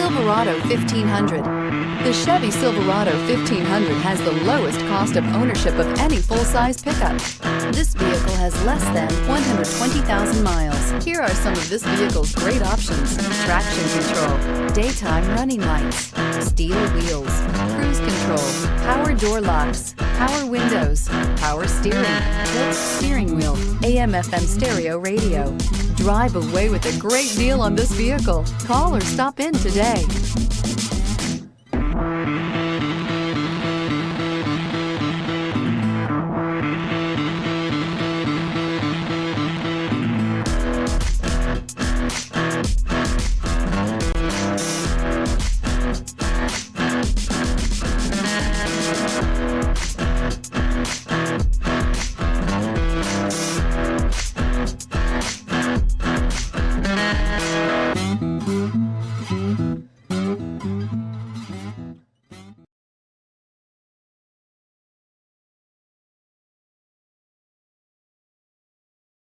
Silverado 1500. The Chevy Silverado 1500 has the lowest cost of ownership of any full-size pickup. This vehicle has less than 120,000 miles. Here are some of this vehicle's great options: traction control, daytime running lights, steel wheels, cruise control, power door locks, power windows, power steering, tilt steering wheel, AM/FM stereo radio. Drive away with a great deal on this vehicle. Call or stop in today.